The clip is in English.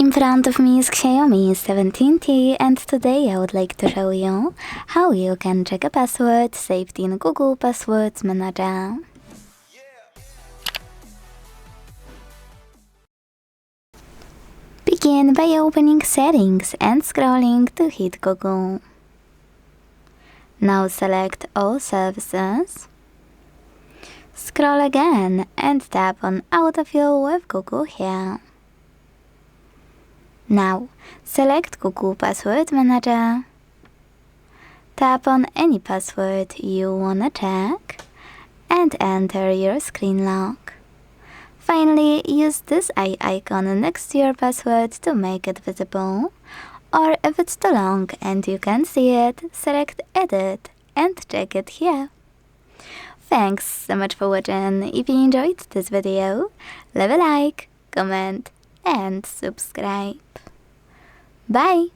In front of me is XIAOMI 17T, and today I would like to show you how you can check a password saved in Google Passwords Manager. Begin by opening Settings and scrolling to hit Google. Now select All Services. Scroll again and tap on AutoFill with Google here. Now, select Google Password Manager. Tap on any password you wanna check and enter your screen lock. Finally, use this eye icon next to your password to make it visible, or if it's too long and you can't see it, select Edit and check it here. Thanks so much for watching. If you enjoyed this video, leave a like, comment and subscribe. Bye!